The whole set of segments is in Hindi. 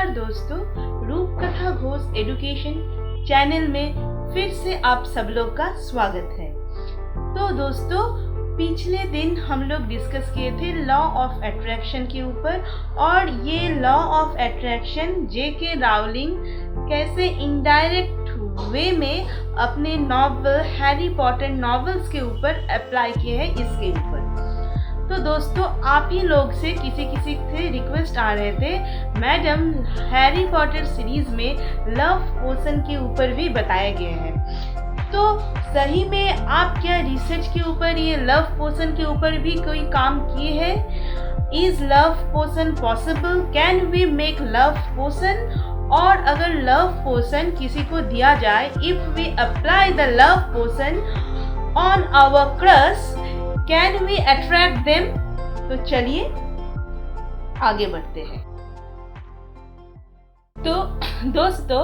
नमस्कार दोस्तों, रूपकथा घोष एजुकेशन चैनल में फिर से आप सब लोग का स्वागत है। तो दोस्तों, पिछले दिन हम लोग डिस्कस किए थे लॉ ऑफ अट्रैक्शन के ऊपर, और ये law of attraction J.K. Rowling कैसे इनडायरेक्ट वे में अपने नॉवल हैरी पॉटर नॉवेल्स के ऊपर अप्लाई किए हैं इसके ऊपर। तो दोस्तों, आप ही लोग से किसी से रिक्वेस्ट आ रहे थे, मैडम हैरी पॉटर सीरीज में लव पोशन के ऊपर भी बताया गया है। तो सही में आप क्या रिसर्च के ऊपर ये लव पोशन के ऊपर भी कोई काम किए हैं? Is love potion possible? Can we make love potion? और अगर लव पोशन किसी को दिया जाए, if we apply the love potion on our crush, can we attract them? तो चलिए आगे बढ़ते हैं। तो दोस्तों,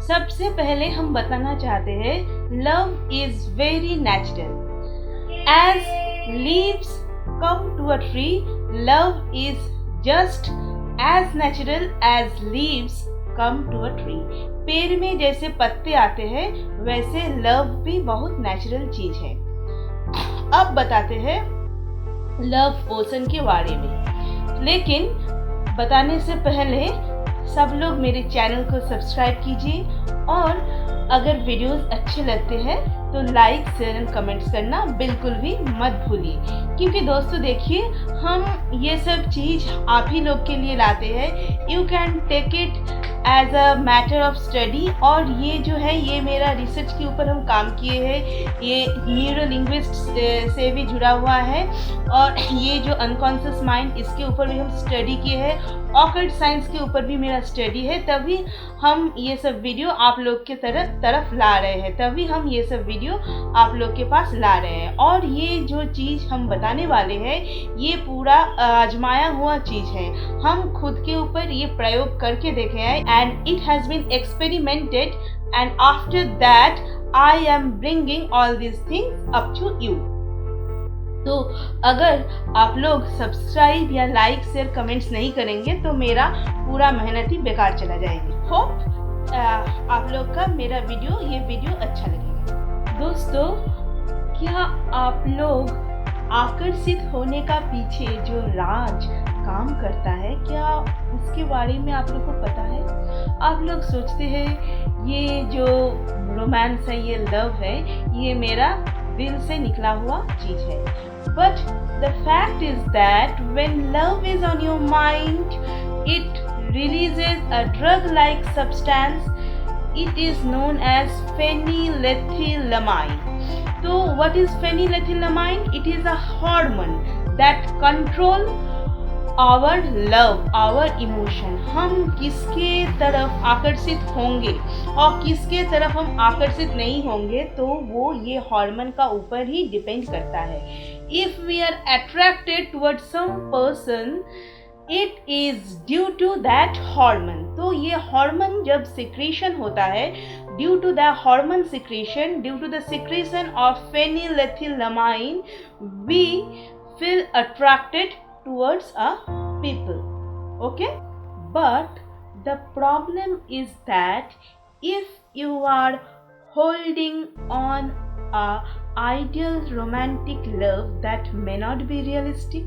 सबसे पहले हम बताना चाहते हैं, love is very natural. As leaves come to a tree, love is just as natural as leaves come to a tree. पेड़ में जैसे पत्ते आते हैं, वैसे लव भी बहुत नेचुरल चीज है। अब बताते हैं लव पोशन के बारे में, लेकिन बताने से पहले सब लोग मेरे चैनल को सब्सक्राइब कीजिए, और अगर वीडियोस अच्छे लगते हैं तो लाइक शेयर एंड कमेंट्स करना बिल्कुल भी मत भूलिए, क्योंकि दोस्तों देखिए, हम ये सब चीज़ आप ही लोग के लिए लाते हैं। You can take it as a matter of study. और ये जो है, ये मेरा रिसर्च के ऊपर हम काम किए हैं, ये न्यूरो लिंग्विस्ट से भी जुड़ा हुआ है, और ये जो अनकॉन्शियस माइंड, इसके ऊपर भी हम स्टडी किए हैं। ऑकल्ट साइंस के ऊपर भी मेरा स्टडी है, तभी हम ये सब वीडियो आप लोग के तरफ ला रहे हैं, तभी हम ये सब वीडियो आप लोग के पास ला रहे हैं। और ये जो चीज़ हम बताने वाले हैं, ये पूरा आजमाया हुआ चीज़ है। हम खुद के ऊपर ये प्रयोग करके देखे हैं, and it has been experimented, and after that I am bringing all this things up to you. तो अगर आप लोग सब्सक्राइब या लाइक शेयर कमेंट्स नहीं करेंगे तो मेरा पूरा मेहनत ही बेकार चला जाएगी। होप आप लोग का मेरा ये वीडियो अच्छा लगेगा। दोस्तों, क्या आप लोग आकर्षित होने का पीछे जो राज काम करता है, क्या उसके बारे में आप लोग को पता है? आप लोग सोचते हैं ये जो रोमांस है, ये लव है, ये मेरा दिल से निकला हुआ चीज है। But the fact is that when love is on your mind, it releases a drug-like substance. It is known as phenylethylamine. So what is phenylethylamine? It is a hormone that control our love, our emotion. हम किसके तरफ आकर्षित होंगे और किसके तरफ हम आकर्षित नहीं होंगे, तो वो ये हार्मोन का ऊपर ही डिपेंड करता है। If we are attracted towards some person, it is due to that hormone. तो ये हार्मोन जब सिक्रेशन होता है, due to the hormone secretion, due to the secretion of phenylethylamine, we feel attracted towards a people. Okay? But the problem is that if you are holding on a ideal romantic love that may not be realistic.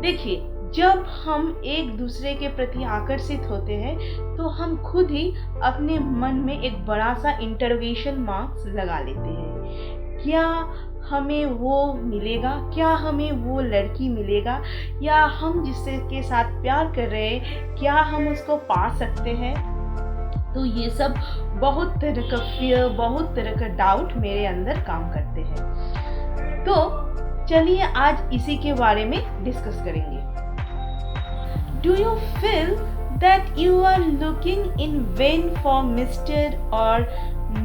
देखिए, जब हम एक दूसरे के प्रति आकर्षित होते हैं, तो हम खुद ही अपने मन में एक बड़ा सा इंटरोगेशन मार्क्स लगा लेते हैं। क्या हमें वो मिलेगा? क्या हमें वो लड़की मिलेगा? या हम जिससे के साथ प्यार कर रहे हैं, क्या हम उसको पा सकते हैं? तो ये सब बहुत तरह का फियर, बहुत तरह का डाउट मेरे अंदर काम करते हैं। तो चलिए आज इसी के बारे में डिस्कस करेंगे। Do you feel that you are looking in vain for mister और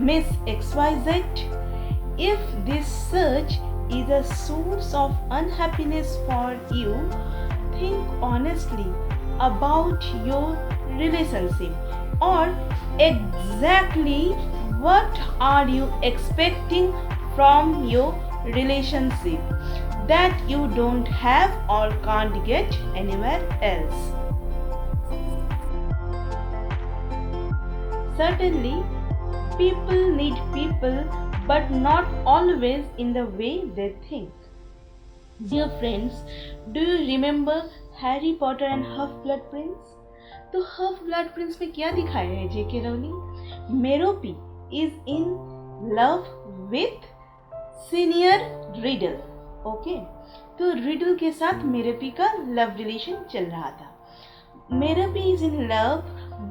miss XYZ? If this search is a source of unhappiness for you, think honestly about your relationship, or exactly what are you expecting from your relationship that you don't have or can't get anywhere else. Certainly, people need people, but not always in the way they think. Dear friends, do you remember Harry Potter and Half-Blood Prince? तो Half-Blood Prince में क्या दिखाया है JK Rowling? Merope is in love with senior Riddle. Okay, तो रिडल के साथ मेरोपी का लव रिलेशन चल रहा था. Merope is in love,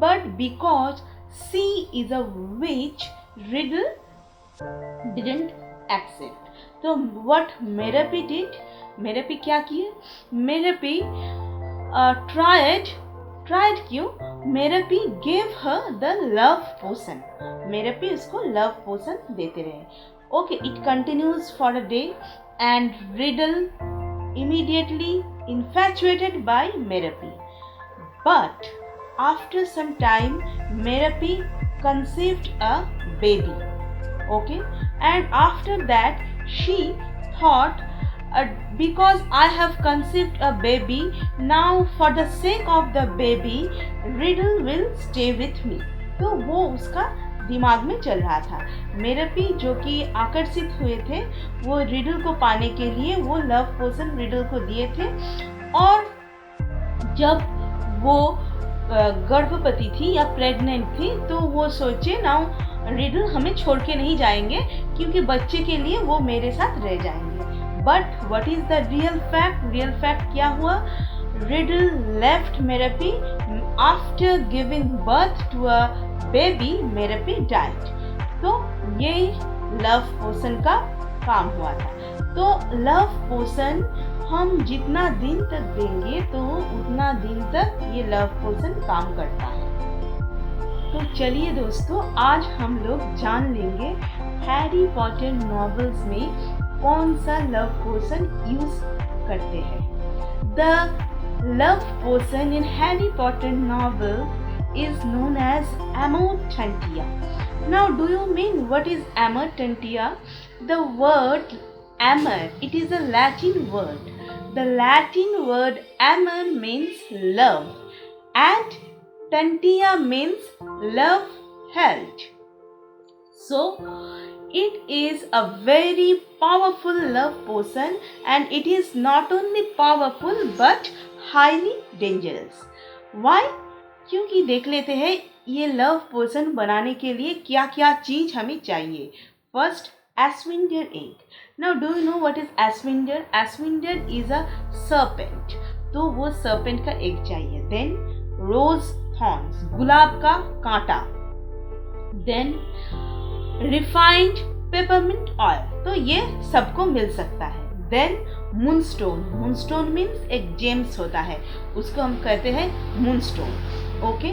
but because she is a witch, Riddle didn't accept. तो व्हाट मेरोपी डिड, मेरोपी क्या किए? मेरोपी ट्राइड क्यों? Merope gave her the love potion. Merope उसको लव पोशन देते रहे. Okay, it continues for a day and Riddle immediately infatuated by Merope. But after some time, Merope conceived a baby. Okay, and after that she thought, because I have conceived a baby, now for the sake of the baby, Riddle will stay with me. तो वो उसका दिमाग में चल रहा था. मेरोपी जो कि आकर्षित हुए थे वो रिडल को पाने के लिए वो लव पोशन रिडल को दिए थे. और जब वो गर्भवती थी या प्रेग्नेंट थी तो वो सोचे नाउ रिडल हमें छोड़ के नहीं जाएंगे क्योंकि बच्चे के लिए वो मेरे साथ रह जाएंगे. But what is the real fact? Real fact क्या हुआ? Riddle left Merope after giving birth to a baby. Merope died. तो ये लव पोशन का काम हुआ था. तो लव पोशन हम जितना दिन तक देंगे तो उतना दिन तक ये लव पोशन काम करता है. तो चलिए दोस्तों, आज हम लोग जान लेंगे हैरी पॉटर नॉवेल्स में कौन सा लव पोशन यूज करते हैं. The love potion in Harry Potter novel is known as Amortentia. Now, do you mean what is Amortentia? The word amor, it is a Latin word. The Latin word amor means love, and tentia means love held. So, it is a very powerful love potion, and it is not only powerful but highly dangerous. Why? क्योंकि देख लेते हैं ये लव पोशन बनाने के लिए क्या क्या चीज हमें चाहिए. First, ashwinder egg. Now do you know what is ashwinder? Ashwinder is a serpent. तो वो सर्पेंट का एग चाहिए. देन रोज थॉर्न्स, गुलाब का कांटा. Then refined peppermint oil. तो ये सबको मिल सकता है. Then moonstone. मूनस्टोन मीन्स एक जेम्स होता है, उसको हम कहते हैं मूनस्टोन. ओके,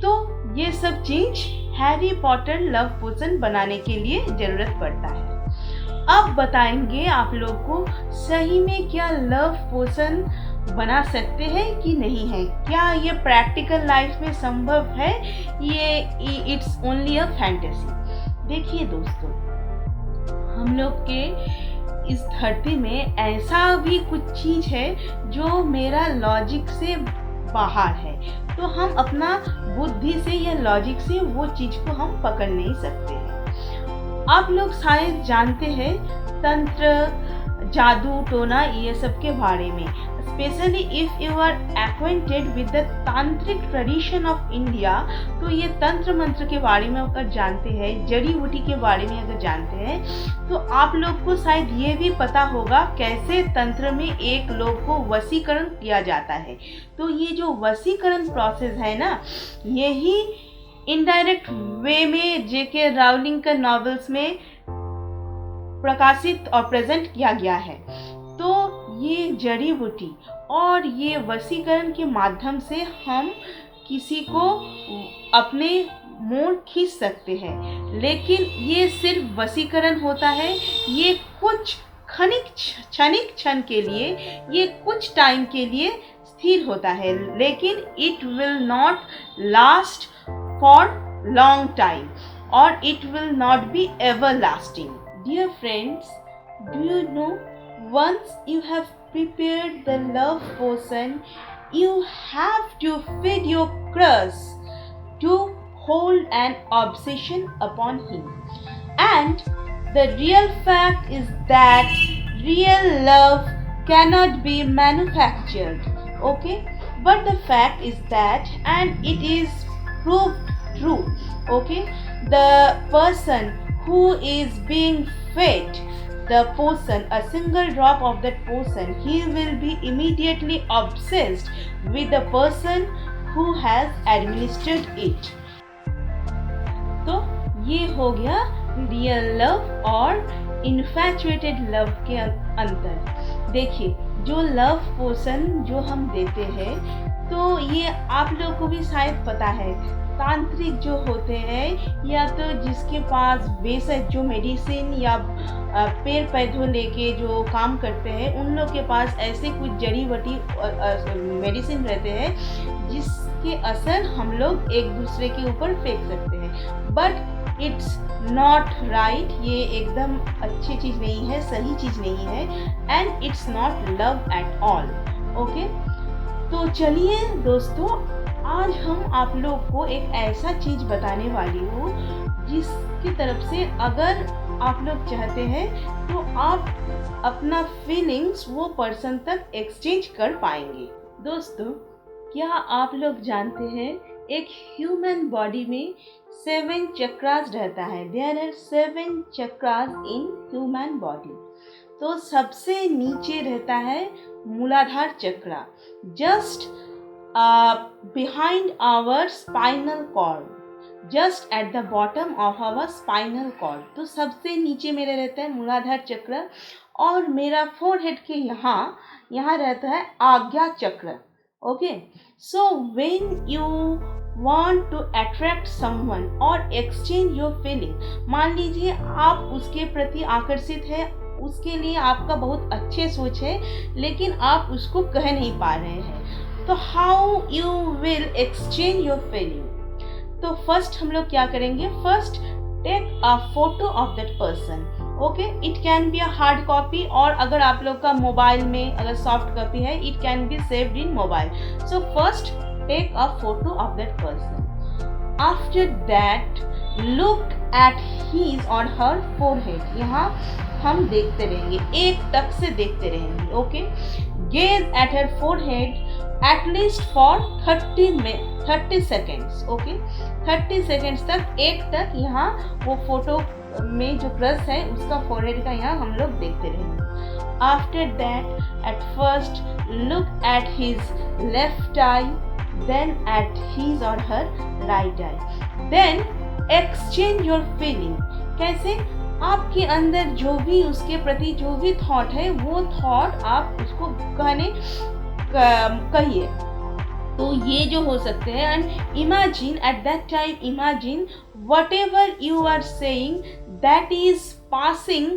तो ये सब चीज हैरी पॉटर लव पोशन बनाने के लिए जरूरत पड़ता है. अब बताएंगे आप लोग को सही में क्या लव पोशन बना सकते हैं कि नहीं है. क्या ये प्रैक्टिकल लाइफ में संभव है? ये इट्स ओनली अ फैंटेसी. देखिए दोस्तों, हम लोग के इस धरती में ऐसा भी कुछ चीज है जो मेरा लॉजिक से बाहर है. तो हम अपना बुद्धि से या लॉजिक से वो चीज को हम पकड़ नहीं सकते हैं. आप लोग शायद जानते हैं तंत्र, जादू टोना ये सब के बारे में. Specially if you are acquainted with the tantric tradition of India, तो ये तंत्र मंत्र के बारे में अगर जानते हैं, जड़ी बूटी के बारे में अगर जानते हैं, तो आप लोग को शायद ये भी पता होगा कैसे तंत्र में एक लोग को वशीकरण किया जाता है. तो ये जो वशीकरण प्रोसेस है ना, यही इनडायरेक्ट वे में जेके राउलिंग के नॉवेल्स में प्रकाशित और प्रेजेंट किया गया है. तो ये जड़ी बूटी और ये वशीकरण के माध्यम से हम किसी को अपने मोड़ खींच सकते हैं. लेकिन ये सिर्फ वशीकरण होता है, ये कुछ क्षणिक क्षण के लिए, ये कुछ टाइम के लिए स्थिर होता है, लेकिन it will not last for long time और it will not be everlasting. Dear friends, do you know, once you have prepared the love potion, you have to feed your crush to hold an obsession upon him. And the real fact is that real love cannot be manufactured. Okay? But the fact is that, and it is proved true. Okay? The person who is being fed the potion, a single drop of that potion, he will be immediately obsessed with the person who has administered it. तो ये हो गया रियल लव और इन्फैचुएटेड लव के अंतर। देखिए, जो लव पोशन जो हम देते हैं, तो ये आप लोग को भी शायद पता है, तांत्रिक जो होते हैं या तो जिसके पास बेशक जो मेडिसिन या पेड़ पौधों लेके जो काम करते हैं, उन लोग के पास ऐसे कुछ जड़ी बूटी मेडिसिन रहते हैं जिसके असर हम लोग एक दूसरे के ऊपर फेंक सकते हैं। बट इट्स नॉट राइट, ये एकदम अच्छी चीज़ नहीं है, सही चीज़ नहीं है, and it's not love at all. Okay, तो चलिए दोस्तों, आज हम आप लोग को एक ऐसा चीज़ बताने वाली हूँ जिसकी तरफ से अगर आप लोग चाहते हैं तो आप अपना फीलिंग्स वो पर्सन तक एक्सचेंज कर पाएंगे। दोस्तों, क्या आप लोग जानते हैं एक ह्यूमन बॉडी में 7 चक्रास रहता है। There are 7 chakras in human body. तो सबसे नीचे रहता है Muladhara chakra, just behind our spinal cord, just at the bottom of our spinal cord। तो सबसे नीचे मेरे रहता है मूलाधार चक्र, और मेरा फोरहेड के यहाँ रहता है आज्ञा चक्र। Okay, so when you want to attract someone और exchange your feeling, मान लीजिए आप उसके प्रति आकर्षित है, उसके लिए आपका बहुत अच्छे सोच है, लेकिन आप उसको कह नहीं पा रहे हैं, तो how you will exchange your feeling. तो फर्स्ट हम लोग क्या करेंगे, first take a photo of that person. Okay, it can be a hard copy, और अगर आप लोग का मोबाइल में अगर सॉफ्ट कॉपी है, it can be saved in mobile. So first take a photo of that person. After that look at his और हर फोरहेड। यहाँ हम देखते रहेंगे, एक टक से देखते रहेंगे। Okay, gauge at her forehead at least for 30 seconds। Okay, 30 seconds तक, एक तक यहाँ वो फोटो में जो क्रश है उसका फोरहेड का यहाँ हम लोग देखते रहेंगे। After that at first look at his left eye, then at his और her right eye, then exchange your feeling. कैसे? आपके अंदर जो भी उसके प्रति जो भी थॉट है, वो थॉट आप उसको कहिए। तो ये जो हो सकते हैं, and imagine at that time, imagine whatever you are saying that is passing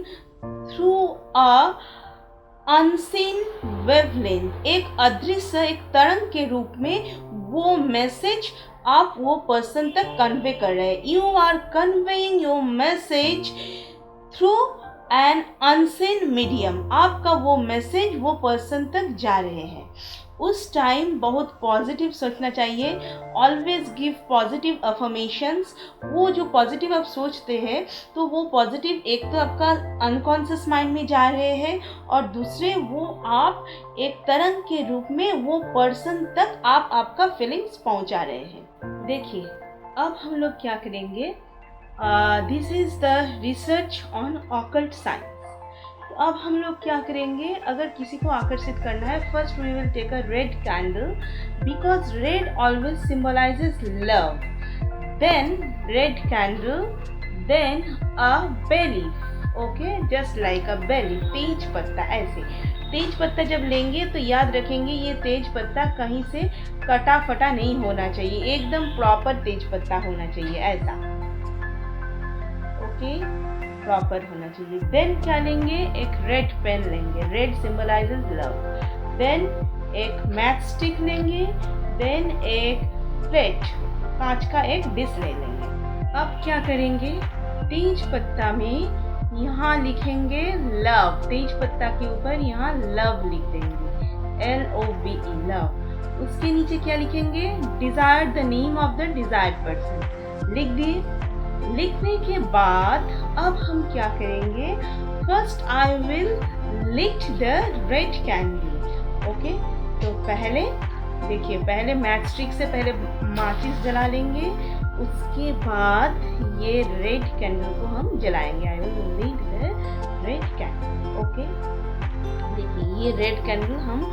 through a unseen wavelength. एक अदृश्य, एक तरंग के रूप में वो मैसेज आप वो पर्सन तक कन्वे कर रहे हैं। You are conveying your message through an unseen medium. आपका वो मैसेज वो पर्सन तक जा रहे हैं। उस टाइम बहुत पॉजिटिव सोचना चाहिए। Always give positive affirmations. वो जो पॉजिटिव आप सोचते हैं, तो वो पॉजिटिव एक तो आपका अनकॉन्शियस माइंड में जा रहे हैं, और दूसरे वो आप एक तरंग के रूप में वो पर्सन तक आप आपका फीलिंग्स पहुंचा रहे हैं। देखिए, अब हम लोग क्या करेंगे, this is the research on occult science. तो अब हम लोग क्या करेंगे, अगर किसी को आकर्षित करना है, first we will take a red candle, because red always symbolises love. Then red candle, then a bay leaf. Okay, just like a bay leaf, तेज पत्ता। ऐसे तेज पत्ता जब लेंगे तो याद रखेंगे, ये तेज पत्ता कहीं से कटा फटा नहीं होना चाहिए, एकदम प्रॉपर तेज पत्ता होना चाहिए, ऐसा। ओके, प्रॉपर होना चाहिए। देन क्या लेंगे, एक रेड पेन लेंगे, रेड सिंबलाइजेस लव। देन एक मैच स्टिक लेंगे, देन एक प्लेट, कांच का एक डिश ले लेंगे। अब क्या करेंगे, तेज पत्ता में यहाँ लिखेंगे लव, तेज पत्ता के ऊपर यहाँ लव लिख देंगे, LOVE, लव। उसके नीचे क्या लिखेंगे, desire the name of the desired person. लिख दिए। लिखने के बाद अब हम क्या करेंगे, first I will lit the red candle. Okay, तो पहले देखिए, पहले मैच स्टिक से पहले माचिस जला लेंगे, उसके बाद ये रेड कैंडल को हम जलाएंगे। I will lit the red candle. Okay, देखिए ये रेड कैंडल हम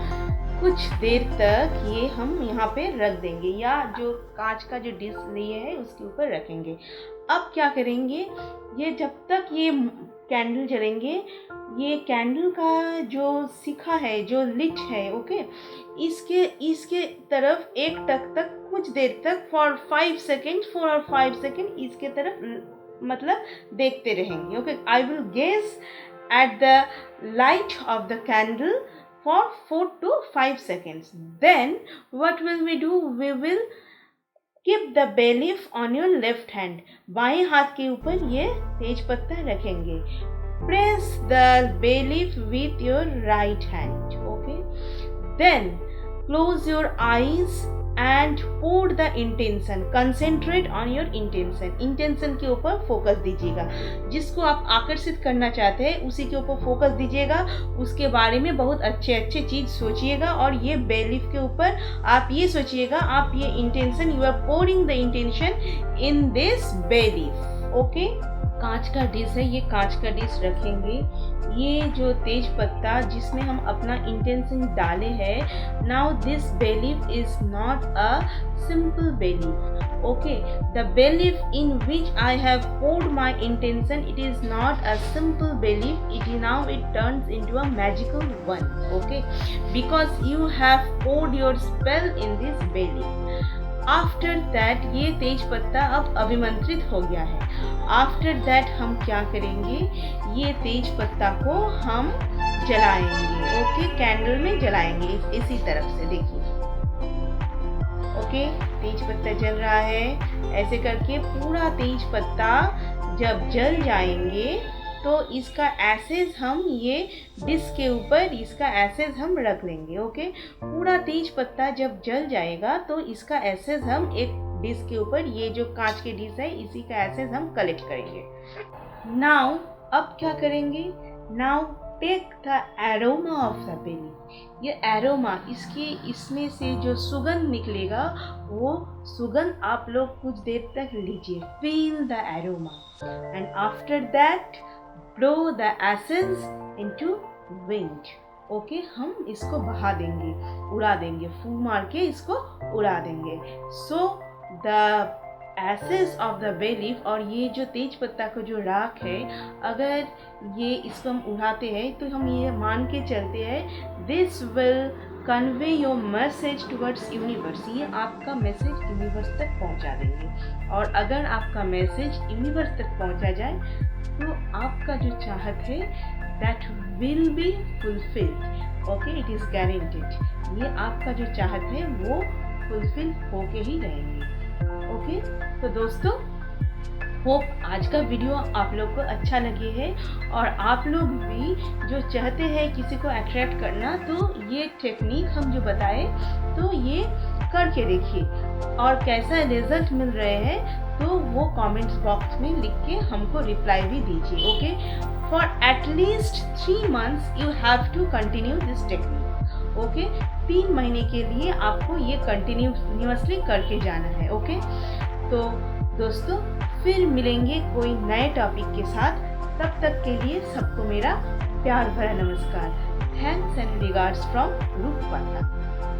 कुछ देर तक ये हम यहाँ पे रख देंगे, या जो कांच का जो डिश लिए है उसके ऊपर रखेंगे। अब क्या करेंगे, ये जब तक ये कैंडल जलेंगे, ये कैंडल का जो शिखा है, जो लिट है, ओके, इसके तरफ एक टक तक कुछ देर तक फॉर 5 सेकेंड, 4 और 5 सेकेंड इसके तरफ मतलब देखते रहेंगे। Okay, I will gauge at the light of the candle for 4 to 5 seconds. Then what will we do? We will keep the bay leaf on your left hand. बाएं हाथ के ऊपर ये तेज पत्ता रखेंगे। Press the bay leaf with your right hand. Okay. Then close your eyes and pour the intention. Concentrate on your intention. Intention के ऊपर फोकस दीजिएगा, जिसको आप आकर्षित करना चाहते हैं उसी के ऊपर फोकस दीजिएगा, उसके बारे में बहुत अच्छे अच्छे चीज सोचिएगा। और ये बे लीफ के ऊपर आप ये सोचिएगा, आप ये intention, you are pouring the intention in this bay leaf. Okay, कांच का डिश है, ये कांच का डिश रखेंगे। ये जो तेज पत्ता जिसमें हम अपना इंटेंशन डाले हैं, now this bay leaf is not a simple bay leaf. Okay, the bay leaf in which I have poured my intention, it is not a simple bay leaf, it turns into a magical one. Okay, because you have poured your spell in this bay leaf. After that ये तेज पत्ता अब अभिमंत्रित हो गया है। आफ्टर दैट हम क्या करेंगे, ये तेज पत्ता को हम जलाएंगे। ओके, कैंडल में जलाएंगे इसी तरफ से, देखिए। ओके, तेज पत्ता जल रहा है, ऐसे करके पूरा तेज पत्ता जब जल जाएंगे तो इसका एसेज हम ये डिश के ऊपर इसका एसेज हम रख लेंगे। ओके, पूरा तेज पत्ता जब जल जाएगा तो इसका एसेज हम एक डिश के ऊपर, ये जो कांच की डिश है इसी का एसेज हम कलेक्ट करेंगे। नाउ अब क्या करेंगे, now take the aroma of the bay leaf. ये एरोमा, इसमें से जो सुगंध निकलेगा वो सुगंध आप लोग कुछ देर तक लीजिए। Feel the aroma and after that blow the essence into wind. Okay, हम इसको बहा देंगे, उड़ा देंगे, फूंक मार के इसको उड़ा देंगे। So the essence of the bay leaf, और ये जो तेज पत्ता का जो राख है, अगर ये इसको हम उड़ाते हैं तो हम ये मान के चलते हैं, this will convey your message towards universe. ये आपका मैसेज यूनिवर्स तक पहुंचा देंगे। और अगर आपका मैसेज यूनिवर्स तक पहुंचा जाए तो आपका जो चाहत है that will be fulfilled. Okay, it is guaranteed. ये आपका जो चाहत है वो फुलफिल होके ही रहेंगे। ओके, तो दोस्तों, होप आज का वीडियो आप लोग को अच्छा लगे है, और आप लोग भी जो चाहते हैं किसी को अट्रैक्ट करना, तो ये टेक्निक हम जो बताए तो ये करके देखिए, और कैसा रिजल्ट मिल रहे हैं तो वो कमेंट्स बॉक्स में लिख के हमको रिप्लाई भी दीजिए। Okay, for at least 3 months you have to continue this technique. Okay, 3 महीने के लिए आपको ये कंटिन्यूसली करके जाना है। ओके, तो दोस्तों फिर मिलेंगे कोई नए टॉपिक के साथ, तब तक के लिए सबको मेरा प्यार भरा नमस्कार। Thanks and regards from रूपपाता।